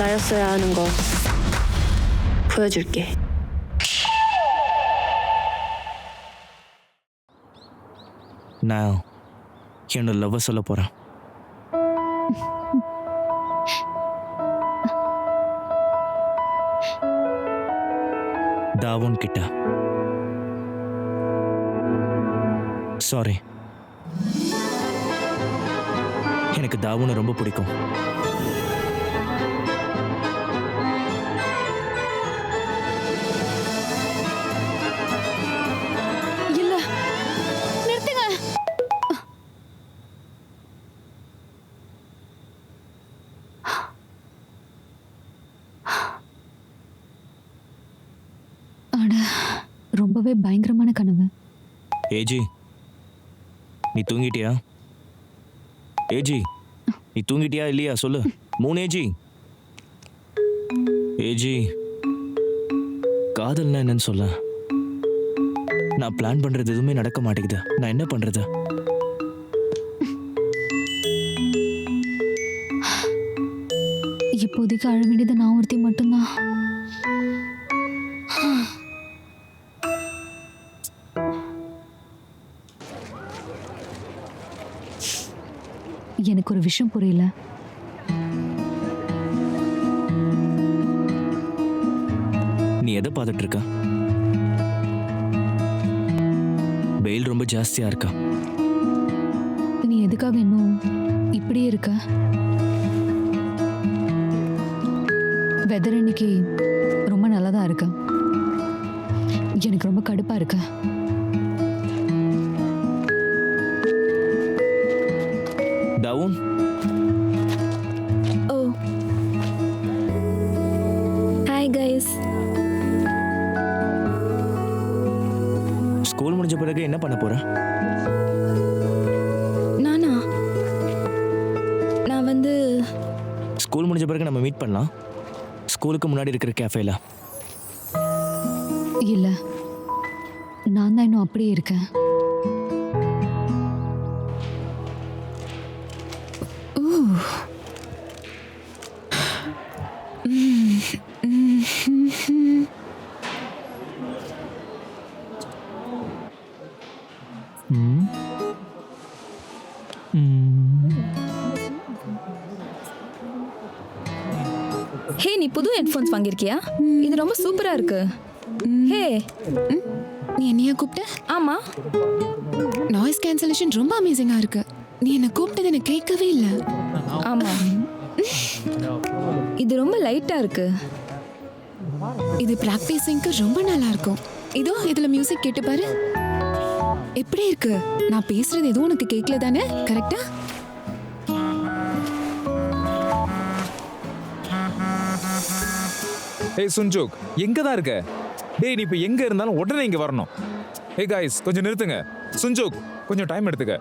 나였어야 하는 거 보여줄게. நான் என்னோட லவ்வை சொல்ல போகிறேன். தாவுன் கிட்ட. சாரி, எனக்கு தாவுனை ரொம்ப பிடிக்கும். இல்ல, நிறுத்துங்க. அட, ரொம்பவே பயங்கரமான கனவு. ஏஜி, நீ தூங்கிட்டியா? ஏஜி, நீ தூங்கிட்டியா இல்லையா சொல்லு. 3 ஏஜி. ஏஜி, காதல்னா என்னன்னு சொல்ல. நான் பிளான் பண்றது எதுவுமே நடக்க மாட்டேங்குது. நான் என்ன பண்றது? இப்போதைக்கு அழ வேண்டியது நான் ஒருத்தி மட்டும்தான். எனக்கு ஒரு விஷயம் புரியல. நீ எதை பார்த்துட்டு இருக்க? வெயில் ரொம்ப ஜாஸ்தியா இருக்கா? நீ எதுக்காக இன்னும் இப்படியே இருக்க? வெதர் இன்னைக்கு ரொம்ப நல்லா தான் இருக்கு. எனக்கு ரொம்ப கடுப்பா இருக்கு. தாவுன், ஓ, ஹாய் கைஸ். ஸ்கூல் முடிஞ்ச பிறகு என்ன பண்ண போற? நான் வந்து ஸ்கூல் முடிஞ்ச பிறகு நம்ம மீட் பண்ணலாம். ஸ்கூலுக்கு முன்னாடி இருக்கிற கேஃபேல. இல்ல, நான் தான் இன்னும் அப்படியே இருக்கேன். ஹே, நீ புது ஹெட்ஃபோன்ஸ் வாங்கியிருக்கியா? இது ரொம்ப சூப்பரா இருக்கு. ஹே, நீ என்னைய கூப்பிட்ட? ஆமா. நாய்ஸ் கேன்சலேஷன் ரொம்ப அமேசிங்கா இருக்கு. நீ என்ன கூப்பிட்டது எனக்கு கேட்கவே இல்ல. ஆமா, இது ரொம்ப லைட்டா இருக்கு. இது பிராக்டிசிங்க்கு ரொம்ப நல்லா இருக்கும். இதோ இதுல மியூசிக் கேட்டு பாரு. எப்படி இருக்கு? நான் பேசுறது எதுவும் உனக்கு கேட்கல தானே? கரெக்டா? ஏய் சுன்ஜோக், எங்க தான் இருக்க? டேய், நீ இப்ப எங்க இருந்தாலும் உடனே இங்க வரணும். ஏய் गाइस, கொஞ்சம் நிறுத்துங்க. சுன்ஜோக், கொஞ்சம் டைம் எடுத்துக்க.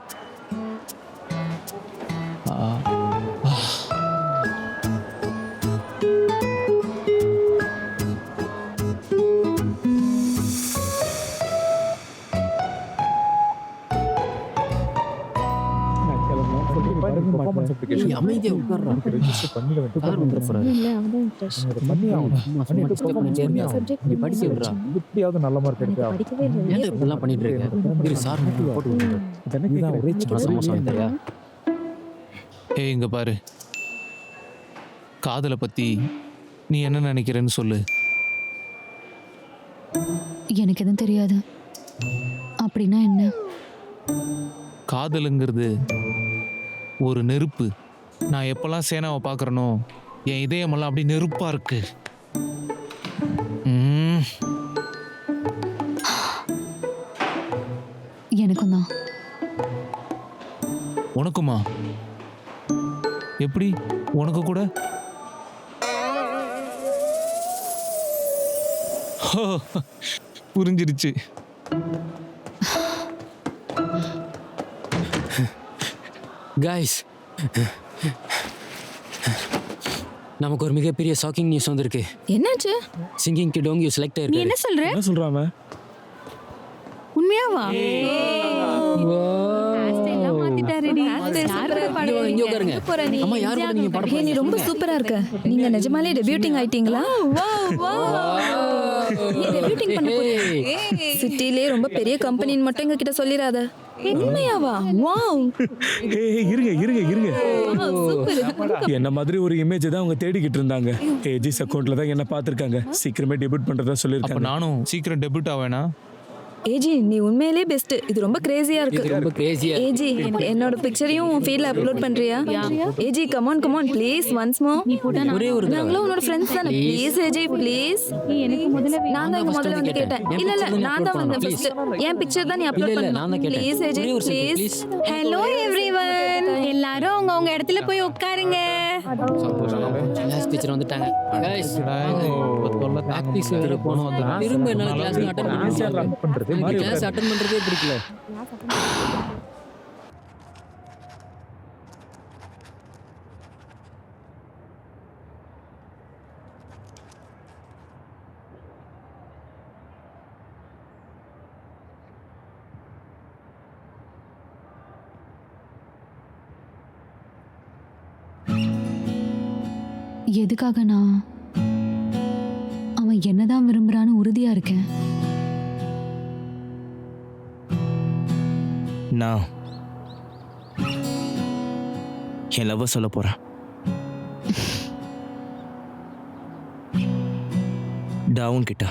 அமைதியா உட்கார்றா. படிக்க விடுறா. எப்படியாவது நல்ல மார்க் எடுக்க. ஏன் இப்படிலாம் பண்ணிட்டு இருக்க? இரு சார் போட்டு விடுறேன். ஏய், இங்க பாரு. காதலை பத்தி நீ என்ன நினைக்கிறேன்னு சொல்லு. எனக்கு எதுவும் தெரியாது. அப்படின்னா என்ன? காதலுங்கிறது ஒரு நெருப்பு. நான் எப்பெல்லாம் சேனாவை பார்க்குறனோ என் இதயமெல்லாம் அப்படி நெருப்பா இருக்கு. எனக்கும் தான். உனக்குமா? எப்படி உனக்கு கூட? புரிஞ்சிருச்சு. गाइस, நமக்கு ஒரு மிகப்பெரிய ஷாக்கிங் நியூஸ் வந்திருக்கு. என்னாச்சு? சிங்கிங் க்கு டோங் யூ செலக்ட் நீ ஆயிருக்காரு. என்ன சொல்ற? என்ன சொல்றாம? உண்மையாவா? மாத்திட்டாருடி. இங்க உட்காருங்க. அம்மா யார் கூட நீங்க பாட நீ ரொம்ப சூப்பரா இருக்க. நீங்க நிஜமாலே டெபியூட்டிங் ஆயிட்டீங்களா? நீ டெபியூட்டிங் பண்ண போறியா? சிட்டிலே ரொம்ப பெரிய கம்பெனின்னு மட்டும் எங்க கிட்ட சொல்லிராத. உண்மையாவா? வாவ். இருங்க இருங்க இருங்க என்ன மாதிரி ஒரு இமேஜ் தான் அவங்க தேடிக்கிட்டு இருந்தாங்க. ஏஜிஸ் அக்கௌண்ட்ல தான் என்ன பார்த்திருக்காங்க. சீக்கிரமே டெபியூட் பண்றதா அப்ப சொல்லியிருக்காங்க. நானும் சீக்கிரம் டெபியூட் ஆவேனா? ஏஜி நீ உண்மையிலே பெஸ்ட். இது ரொம்ப கிரேசியா இருக்கு. ரொம்ப கிரேசியா ஏஜி என்னோட பிக்சரையும் உன் ஃபீல்ட்ல அப்லோட் பண்றியா? AG come on please once more. ஒரே ஒரு தடவை. நாங்களும் உன்னோட ஃப்ரெண்ட்ஸ் தானே. Please AG please. நான் தான் முதல்ல வந்து கேட்டேன். இல்ல இல்ல நான் தான் வந்து ஃபர்ஸ்ட். என் பிக்சர் தான் நீ அப்லோட் இல்ல, நான் தான் பண்ணு. கேட்டேன். ப்ளீஸ் ஏஜி ஒரே ஒரு second, please. please. Hello everyone, எல்லாரும் உங்க இடத்துல போய் உட்காருங்க. கிளாஸ் டீச்சர் வந்துட்டாங்க. गाइस பிராக்டிஸ் வேற போணும். திரும்ப என்னால கிளாஸ் அட்டெண்ட் பண்ண முடியல. கிளாஸ் அட்டெண்ட் பண்றதே பிடிக்கல. எதுக்காக நான் அவன் என்னதான் விரும்புறான்னு உறுதியா இருக்கேன். நான் என் லவ் சொல்ல போறேன். டவுன் கிட்ட.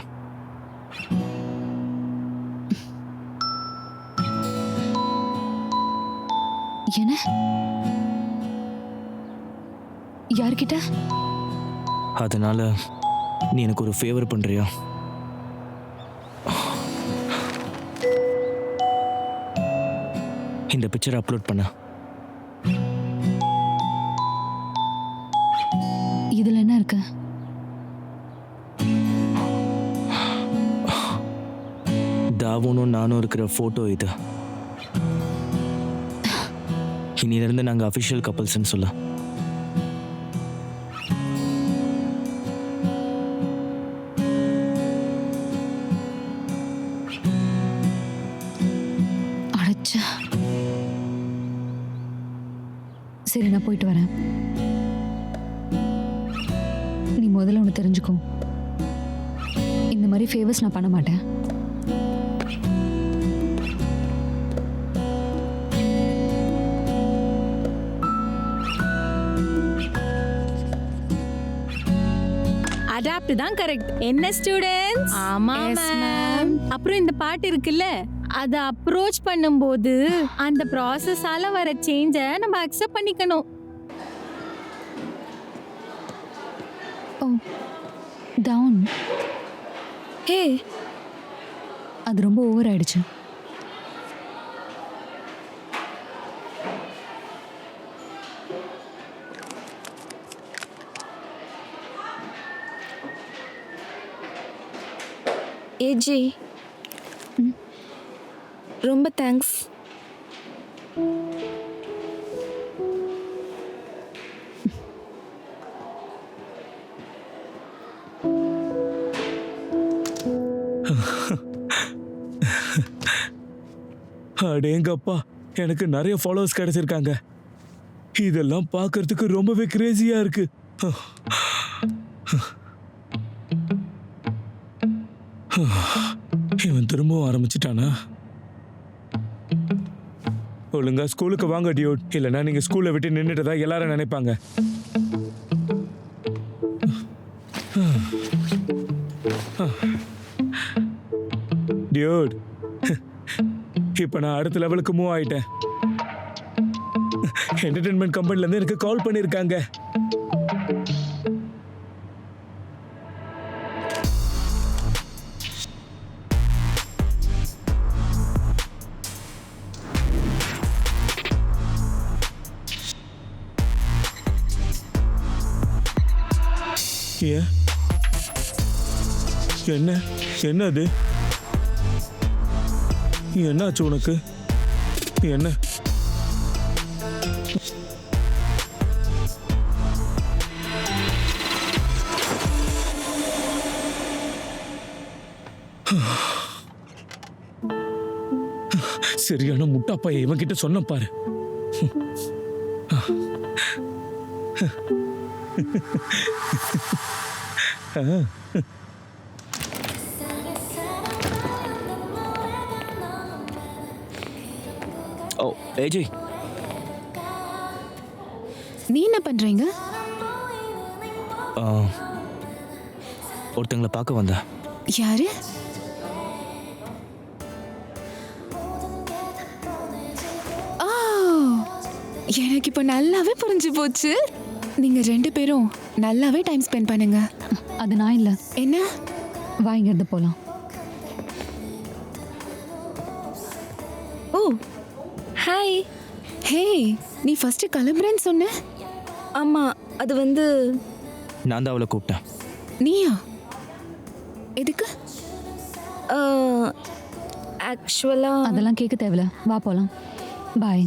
என்ன? யார்கிட்ட? அதனால நீ எனக்கு ஒரு ஃபேவர் பண்றியா? இந்த பிக்சரை அப்லோட் பண்ண. இதுல என்ன இருக்கு? தாவனும் நானும் இருக்கிற போட்டோ இது. இனியிலிருந்து நாங்க அஃபிஷியல் கப்பல்ஸ்ன்னு சொல்ல. அடச்சா. சரி நான் போயிட்டு வரேன். நீ முதல்ல ஒன்று தெரிஞ்சுக்கோ. இந்த மாதிரி ஃபேவர்ஸ் நான் பண்ண மாட்டேன். அடாப்ட் தான் கரெக்ட். என்ன ஸ்டூடண்ட்ஸ்? ஆமா மேம். அப்புறம் இந்த பாட்டு இருக்குல்ல, அதை அப்ரோச் பண்ணும்போது அந்த ப்ராசஸால வர சேஞ்சை நம்ம அக்செப்ட் பண்ணிக்கணும். ஓ டவுன். ஹே அது ரொம்ப ஓவர் ஆயிடுச்சு. ஏஜி ரொம்ப தேங்க்ஸ். அடேங்கப்பா, எனக்கு நிறைய ஃபாலோவர்ஸ் கிடைச்சிருக்காங்க. இதெல்லாம் பார்க்கறதுக்கு ரொம்பவே கிரேசியா இருக்கு. இவன் திரும்பவும் ஆரம்பிச்சிட்டானா? ஒழுங்கா ஸ்கூலுக்கு வாங்க டியூட், இல்லைன்னா நீங்க ஸ்கூலை விட்டு நின்றுட்டதா எல்லாரும் நினைப்பாங்க. டியூட், இப்ப நான் அடுத்த லெவலுக்கு மூவ் ஆயிட்டேன். என்டர்டைன்மெண்ட் கம்பெனில இருந்து எனக்கு கால் பண்ணிருக்காங்க. என்ன என்னது? என்னாச்சு உனக்கு? என்ன? சரியான முட்டாப்பா இவன் கிட்ட சொன்ன பாரு. ஓ ஏஜி, நீ என்ன பண்றீங்க? ஒருத்தங்களை பார்க்க வந்தேன். யாரு? ஆ, எனக்கு இப்போ நல்லாவே புரிஞ்சு போச்சு. நீங்க 2 பேரும் நல்லாவே டைம் ஸ்பெண்ட் பண்ணுங்க. அது நான் இல்லை. என்ன? வா இங்கேருந்து போகலாம். ஓ ஹாய். ஹே, நீ ஃபர்ஸ்ட் கிளம்புறேன்னு சொன்ன. ஆமா, அது வந்து நான் தான் அவளை கூப்பிட்டேன். நீயா? எதுக்கு? ஆக்சுவலா அதெல்லாம் கேட்க தேவையில்ல. வா போகலாம். பாய்.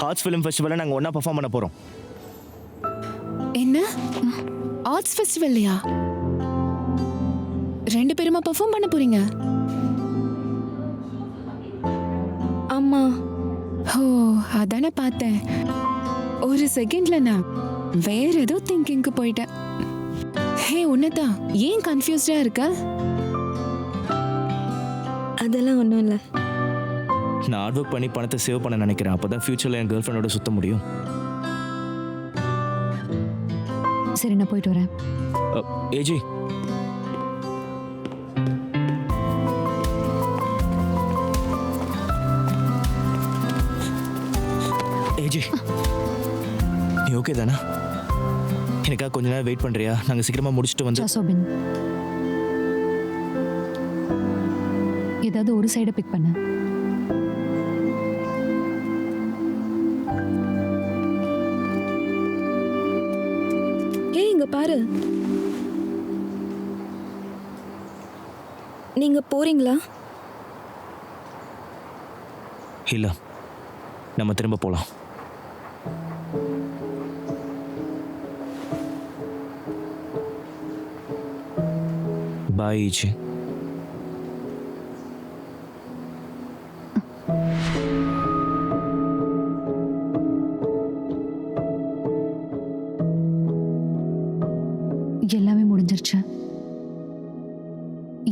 ஆர்ட்ஸ் ஃபிலிம் ஃபெஸ்டிவலில் நாங்கள் ஒன்றா பர்ஃபார்ம் பண்ண போகிறோம். என்ன? ஆர்ட்ஸ் ஃபெஸ்டிவல்லையா? 2 பேருமா பெர்ஃபார்ம் பண்ண போறீங்க? ஆமா. ஓ, அதானே பார்த்தேன். ஒரு செகண்ட்ல நான் வேற ஏதோ திங்கிங்க்கு போயிட்டேன். ஹே உன்னதா, ஏன் கன்ஃபியூஸ்டா இருக்க? அதெல்லாம் ஒன்றும் இல்லை. நான் ஹார்ட் ஒர்க் பண்ணி பணத்தை சேவ் பண்ண நினைக்கிறேன். அப்போ தான் ஃப்யூச்சரில் என் கேர்ள் ஃப்ரெண்டோட சுத்த முடியும். சரி, நான் போயிட்டு வரேன். ஏஜி, ஏஜி, நீ ஓகே தானே? எனக்காக கொஞ்ச நேரம் வெயிட் பண்ணுறியா? நாங்கள் சீக்கிரமாக முடிச்சுட்டு வந்து. சோபின், ஏதாவது ஒரு சைடை பிக் பண்ண. ஏய், இங்க பாரு. நீங்க போறீங்களா? இல்லை, நம்ம திரும்ப போகலாம். பாய் ஏஜி. எல்லாமே முடிஞ்சிருச்சு.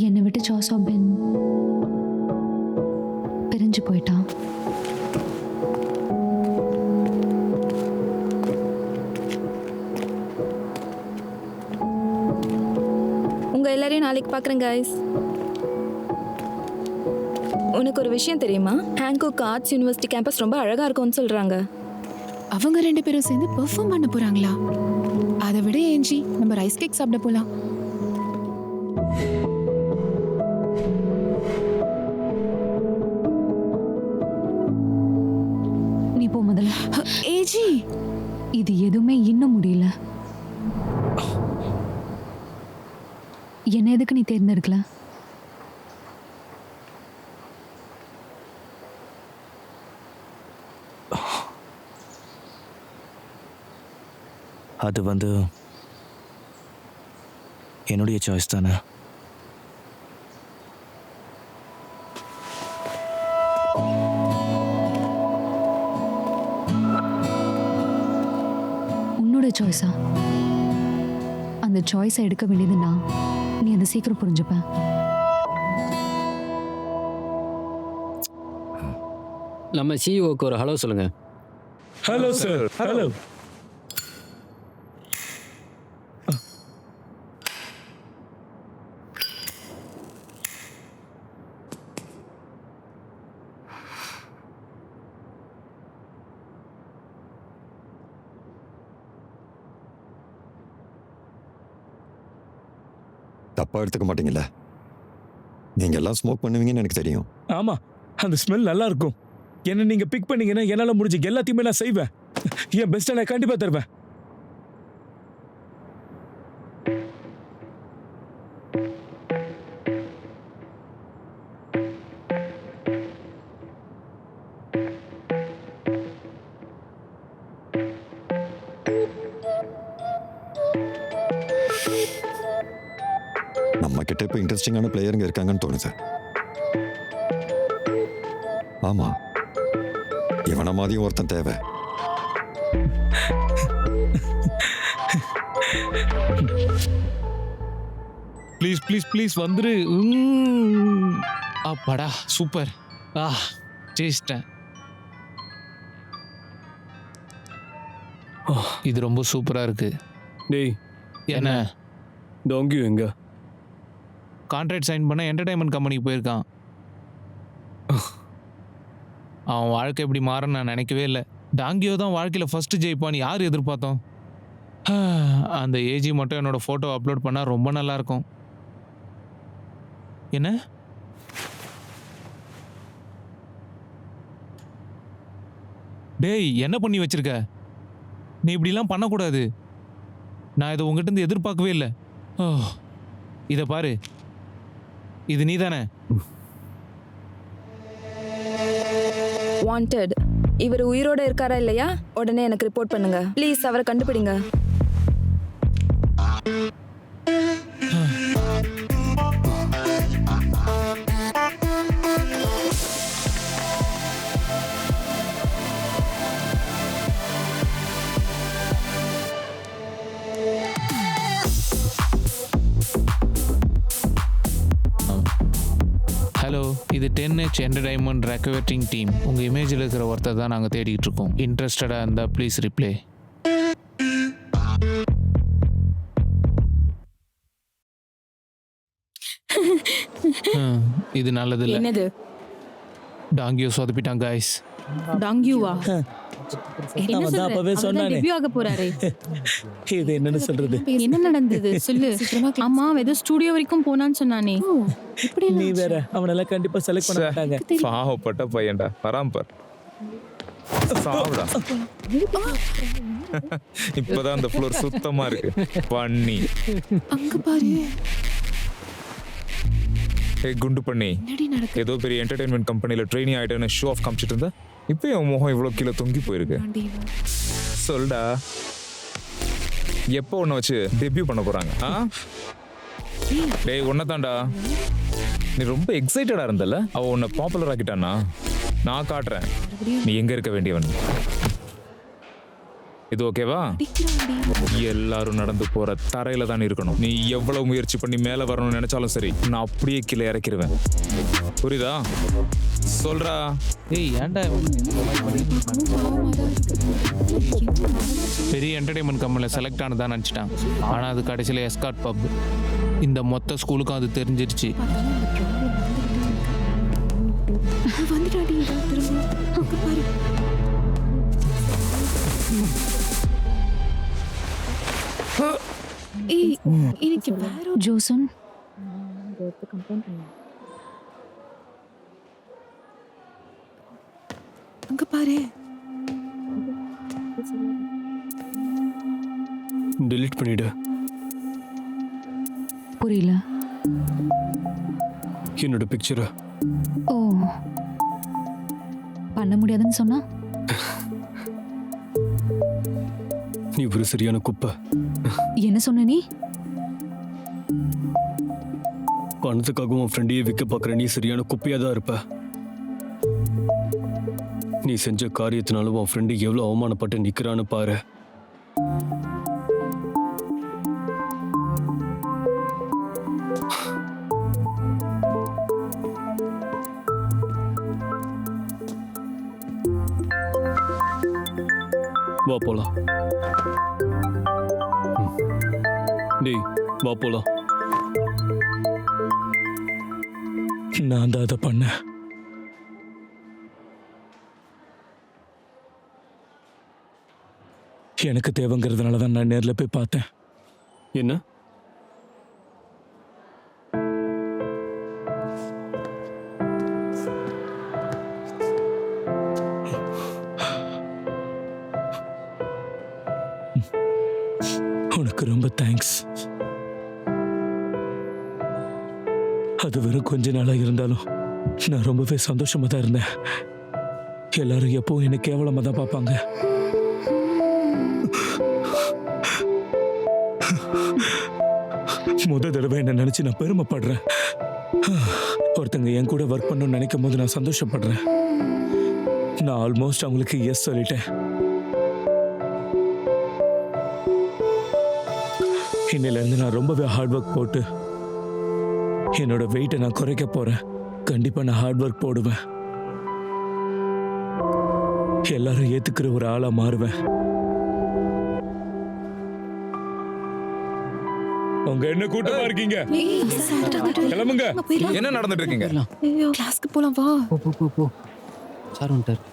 என்னை விட்டு சோசோபின் பிரிஞ்சு போயிட்டான். உங்க எல்லாரையும் நாளைக்கு பார்க்குறேன் guys. உனக்கு ஒரு விஷயம் தெரியுமா? ஹாங்காக் ஆர்ட்ஸ் யூனிவர்சிட்டி கேம்பஸ் ரொம்ப அழகா இருக்கும்னு சொல்றாங்க. அவங்க 2 பேரும் சேர்ந்து பெர்ஃபார்ம் பண்ண போறாங்களா? அதை விட ஏஞ்சி நம்ம ரைஸ் கேக் சாப்பிட போலாம். நீ போ முதல்ல. ஏஜி, இது எதுவுமே இன்னும் முடியல. என்ன எதுக்கு நீ தேர்ந்தெடுக்கல? அது வந்து என்னுடைய சாய்ஸ் தானே. உன்னோட சாய்ஸா? அந்த சாய்ஸை எடுக்க வேண்டியதுன்னா நீ அதை சீக்கிரம் புரிஞ்சுப்ப. நம்ம சிஇஓக்கு ஒரு ஹலோ சொல்லுங்க. Hello sir. ஹலோ. தப்பா எடுத்துக்க மாட்டீங்கல்ல? நீங்க எல்லாம் ஸ்மோக் பண்ணுவீங்கன்னு எனக்கு தெரியும். ஆமா, அந்த ஸ்மெல் நல்லா இருக்கும். என்ன நீங்க பிக் பண்ணீங்கன்னா என்னால முடிஞ்ச எல்லாத்தையுமே நான் செய்வேன். என் பெஸ்ட்டை நான் கண்டிப்பா தருவேன். நம்ம கிட்ட இப்போ இன்ட்ரெஸ்டிங்கான பிளேயருங்க இருக்காங்கன்னு தோணுது. ஆமா, இவனை மாதிரியும் ஒருத்தன் தேவை. ப்ளீஸ் ப்ளீஸ் ப்ளீஸ் வந்துரு. அப்பாடா சூப்பர். ஜெயிச்சிட்டேன். இது ரொம்ப சூப்பரா இருக்கு. டேய் என்ன டாங்கி எங்க? கான்ட்ராக்ட் சைன் பண்ண என்டர்டைன்மெண்ட் கம்பெனிக்கு போயிருக்கான். அவன் வாழ்க்கை எப்படி மாறன்னு நான் நினைக்கவே இல்லை. டாங்கியோ தான் வாழ்க்கையில் ஃபர்ஸ்ட் ஜெயிப்பான்னு யார் எதிர்பார்த்தோம். அந்த ஏஜி மட்டும் என்னோட ஃபோட்டோ அப்லோட் பண்ணால் ரொம்ப நல்லா இருக்கும். என்ன டேய் என்ன பண்ணி வச்சிருக்க? நீ இப்படிலாம் பண்ணக்கூடாது. நான் இதை உங்ககிட்ட இருந்து எதிர்பார்க்கவே இல்லை. இதை பாரு, இது நீ தானே? வாண்டட். இவர் உயிரோட இருக்காரா இல்லையா உடனே எனக்கு ரிப்போர்ட் பண்ணுங்க ப்ளீஸ். அவரை கண்டுபிடிங்க. ஹலோ, இது 10H என்டர்டைன்மெண்ட் ரெக்கவரிங் டீம். உங்கள் இமேஜில் இருக்கிற ஒருத்தர் தான் நாங்கள் தேடிட்டு இருக்கோம். இன்ட்ரெஸ்டடாக இருந்தால் ப்ளீஸ் ரிப்ளை. இது நல்லது இல்லை. என்னது? டாங்கியோ சொதப்பிட்டான் கைஸ். டாங்கியூவா? என்ன அவன் தான் அப்பவே சொல்ற? சொன்னானே. டெபியூ ஆக போறாரே. இது என்னன்னு சொல்றது? என்ன நடந்தது சொல்லு. அம்மா ஏதோ ஸ்டுடியோ வரைக்கும் போனான்னு சொன்னானே. நீ வேற அவனெல்லாம் கண்டிப்பா செலக்ட் பண்ண மாட்டாங்க. பாவப்பட்ட பையன்டா. வராம பார். சாவுடா. இப்பதான் அந்த ஃப்ளோர் சுத்தமா இருக்கு. பண்ணி அங்க பாரு. குண்டு பண்ணி ஏதோ பெரிய என்டர்டைன்மெண்ட் கம்பெனில ட்ரெயினி ஆயிட்டேன்னு ஷோ ஆஃப் காமிச்சிட்டு இருந்தா இப்போ என் முகம் இவ்வளோ கீழே தொங்கி போயிருக்கு. சொல்டா, எப்போ உன்னை வச்சு டெபியூ பண்ண போறாங்க? டேய் உன்னை தான்டா. நீ ரொம்ப எக்ஸைட்டடா இருந்தல, அவ உன்னை பாப்புலர் ஆக்கிட்டானா? நான் காட்டுறேன் நீ எங்க இருக்க வேண்டியவன். இது ஓகேவா? எல்லாரும் நடந்து போற தரையில தான் இருக்கணும். நீ எவ்வளவு முயற்சி பண்ணி மேல வரணும்னு நினைச்சாலும் சரி, நான் அப்படியே கீழே இறக்கிடுவேன். புரியுதா? சொல்றா. ஏய் ஏன்டா பெரிய என்டர்டைன்மெண்ட் கம்பெனியில் செலக்ட் ஆனதான் நினச்சிட்டான். ஆனால் அது கடைசியில் எஸ்கார்ட் பப். இந்த மொத்த ஸ்கூலுக்கும் அது தெரிஞ்சிருச்சு. ஜோசன் அங்க பாரு. delete பண்ணிடு. புரியல. என்னோட பிக்சரை. ஓ, பண்ண முடியாதுன்னு சொன்னா? நீ ஒரு சரியான குப்பை. என்ன சொன்ன நீ? பணத்துக்காகவும் உன் ஃப்ரெண்டையே விற்க பார்க்குற நீ சரியான குப்பையாக தான் இருப்ப. நீ செஞ்ச காரியத்தினால உன் ஃப்ரெண்டு எவ்வளோ அவமானப்பட்டு நிற்கிறான்னு பாரு. வா போலாம். டேய் வா போலாம். நான் தான் அதை பண்ணேன். எனக்கு தேவைங்கிறதுனால தான் நான் நேரில் போய் பார்த்தேன். என்ன? உனக்கு ரொம்ப தேங்க்ஸ். அது வெறும் கொஞ்ச நாளாக இருந்தாலும் நான் ரொம்பவே சந்தோஷமா தான் இருந்தேன். எல்லாரும் எப்பவும் என்னை கேவலமா தான் பார்ப்பாங்க. முத தடவை என்ன நினைச்சு நான் பெருமைப்படுறேன். ஒருத்தங்க என் கூட ஒர்க் பண்ணணும்னு நினைக்கும் போது நான் சந்தோஷப்படுறேன். நான் ஆல்மோஸ்ட் அவங்களுக்கு எஸ் சொல்லிட்டேன். இன்னையில இருந்து நான் ரொம்பவே ஹார்ட் ஒர்க் போட்டு என்னோட வெயிட்டை நான் குறைக்க போறேன். கண்டிப்பா நான் ஹார்ட் ஒர்க் போடுவேன். எல்லாரும் ஏத்துக்கிற ஒரு ஆளா மாறுவேன். உங்க என்ன கூட்டமா இருக்கீங்க? கிளம்புங்க. என்ன நடந்துட்டு இருக்கீங்க? கிளாஸ்க்கு போலாம் வா. போ சார் வந்துட்டார்.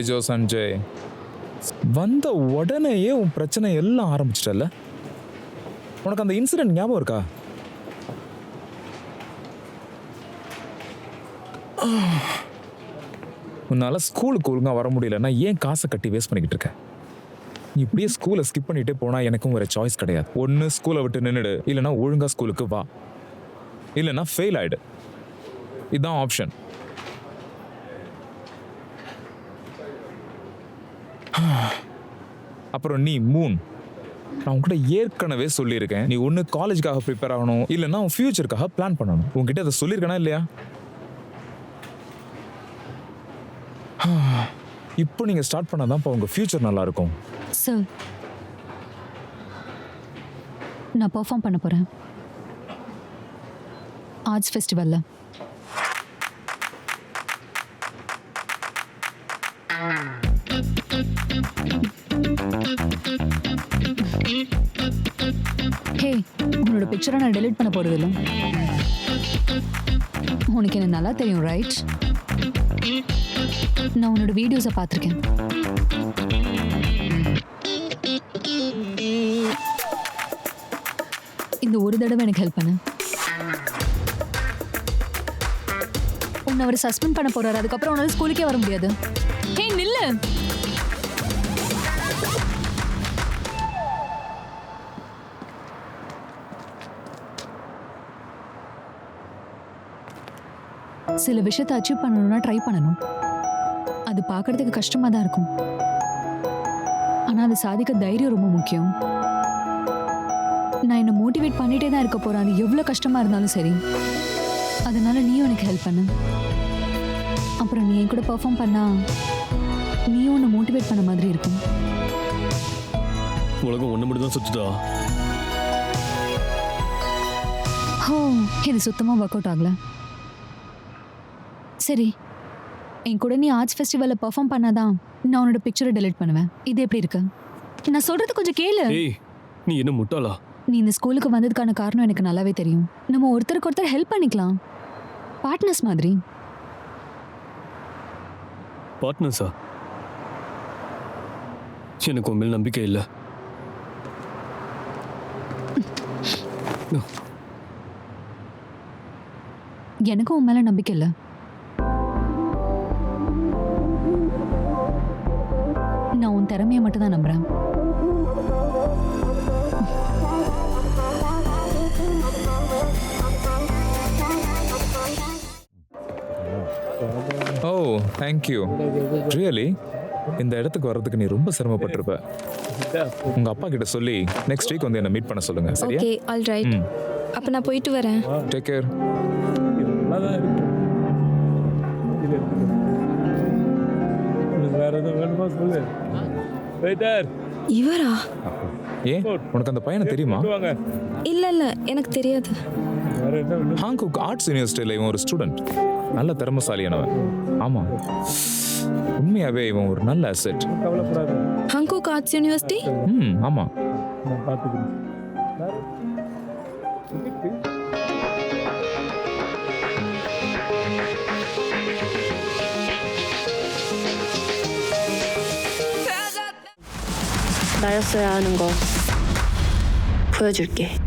ஜோ சஞ்சய், வந்த உடனேயே உன் பிரச்சனை எல்லாம் ஆரம்பிச்சிட்டல. உனக்கு அந்த இன்சிடென்ட் ஞாபகம் இருக்கா? உன்னால ஸ்கூலுக்கு ஒழுங்கா வர முடியலன்னா ஏன் காசை கட்டி வேஸ்ட் பண்ணிக்கிட்டு இருக்க? நீ இப்படியே ஸ்கூலை ஸ்கிப் பண்ணிட்டு போனா எனக்கும் ஒரு சாய்ஸ் கிடையாது. ஒன்று ஸ்கூலை விட்டு நின்றுடு, இல்லைன்னா ஒழுங்கா ஸ்கூலுக்கு வா, இல்லைன்னா ஃபெயில் ஆயிடு. இதுதான் ஆப்ஷன். அப்புறம் நீ மூன், நான் உன்கிட்ட ஏற்கனவே சொல்லியிருக்கேன், நீ ஒன்று காலேஜுக்காக ப்ரிப்பேர் ஆகணும், இல்லைன்னா உன் ஃபியூச்சருக்காக பிளான் பண்ணணும். உன்கிட்ட அதை சொல்லியிருக்கேனா இல்லையா? இப்போ நீங்கள் ஸ்டார்ட் பண்ணாதான் இப்போ உங்கள் ஃபியூச்சர் நல்லா இருக்கும். சார், நான் பெர்ஃபார்ம் பண்ண போகிறேன் ஆர்ட்ஸ் ஃபெஸ்டிவலில். ஹே, உன்னோட பிக்சரை நான் டெலீட் பண்ண போகிறது இல்லை. உனக்கு என்ன நல்லா தெரியும் ரைட்? நான் உன்னோட வீடியோஸை பார்த்துருக்கேன். இந்த ஒரு தடவை எனக்கு ஹெல்ப் பண்ணு. உன்னை அவர் சஸ்பெண்ட் பண்ண போறாரு. அதுக்கப்புறம் உன்னால ஸ்கூலுக்கே வர முடியாது. ஹே நில்லு. சில விஷயத்தை அச்சீவ் பண்ணணும்னா ட்ரை பண்ணணும். அது பார்க்கறதுக்கு கஷ்டமா தான் இருக்கும், ஆனா அது சாதிக்க தைரியம் ரொம்ப முக்கியம். நான் என்னை மோட்டிவேட் பண்ணிட்டே தான் இருக்க போறேன், அது எவ்வளவு கஷ்டமா இருந்தாலும் சரி. அதனால நீயும் எனக்கு ஹெல்ப் பண்ணு. அப்புறம் நீ என் கூட பெர்ஃபார்ம் பண்ணா நீயும் உன்னை மோட்டிவேட் பண்ண மாதிரி இருக்கும். உலகம் ஒண்ணு மட்டும் தான் சுத்துதா? ஹோ, இது சுத்தமா ஒர்க் அவுட் ஆகல. சரி, என் கூட நீ ஆர்ட்ஸ் ஃபெஸ்டிவலில் பெர்ஃபார்ம் பண்ணாதான் நான் உன்னோட பிக்சரை டெலீட் பண்ணுவேன். இது எப்படி இருக்கு? நான் சொல்றது கொஞ்சம் கேளு. ஏய், நீ என்ன முட்டாளா? நீ இந்த ஸ்கூலுக்கு வந்ததுக்கான காரணம் எனக்கு நல்லாவே தெரியும். நம்ம ஒருத்தருக்கு ஒருத்தர் ஹெல்ப் பண்ணிக்கலாம், பார்ட்னர்ஸ் மாதிரி. பார்ட்னர்ஸா? எனக்கு உன் மேல் நம்பிக்கை இல்லை. எனக்கும் உன் மேல நம்பிக்கை இல்லை. நான் உன் திறமையை மட்டும் தான் நம்புறேன். ஓ, தேங்க்யூ. ரியலி? இந்த இடத்துக்கு வர்றதுக்கு நீ ரொம்ப சிரமப்பட்டிருப்ப. உங்க அப்பா கிட்ட சொல்லி நெக்ஸ்ட் வீக் வந்து என்ன மீட் பண்ண சொல்லுங்க. சரியா? Okay, all right. அப்ப நான் போயிட்டு வரேன். Take care. வேற எதுவும் வேணுமா சொல்லு. வெயிட்டர். இவரா? ஏன் உனக்கு அந்த பையனை தெரியுமா? இல்ல இல்ல, எனக்கு தெரியாது. ஹாங்காங் ஆர்ட்ஸ் யூனிவர்சிட்டியில் இவன் ஒரு ஸ்டூடெண்ட், நல்ல திறமைசாலியானவன். ஆமா, உண்மையாவே இவன் ஒரு நல்ல அசெட். கவலைப்படாத. Hong Kong arts university? ஆமா. நான் பார்த்துக்கிறேன். 나였어야 하는 거 보여줄게.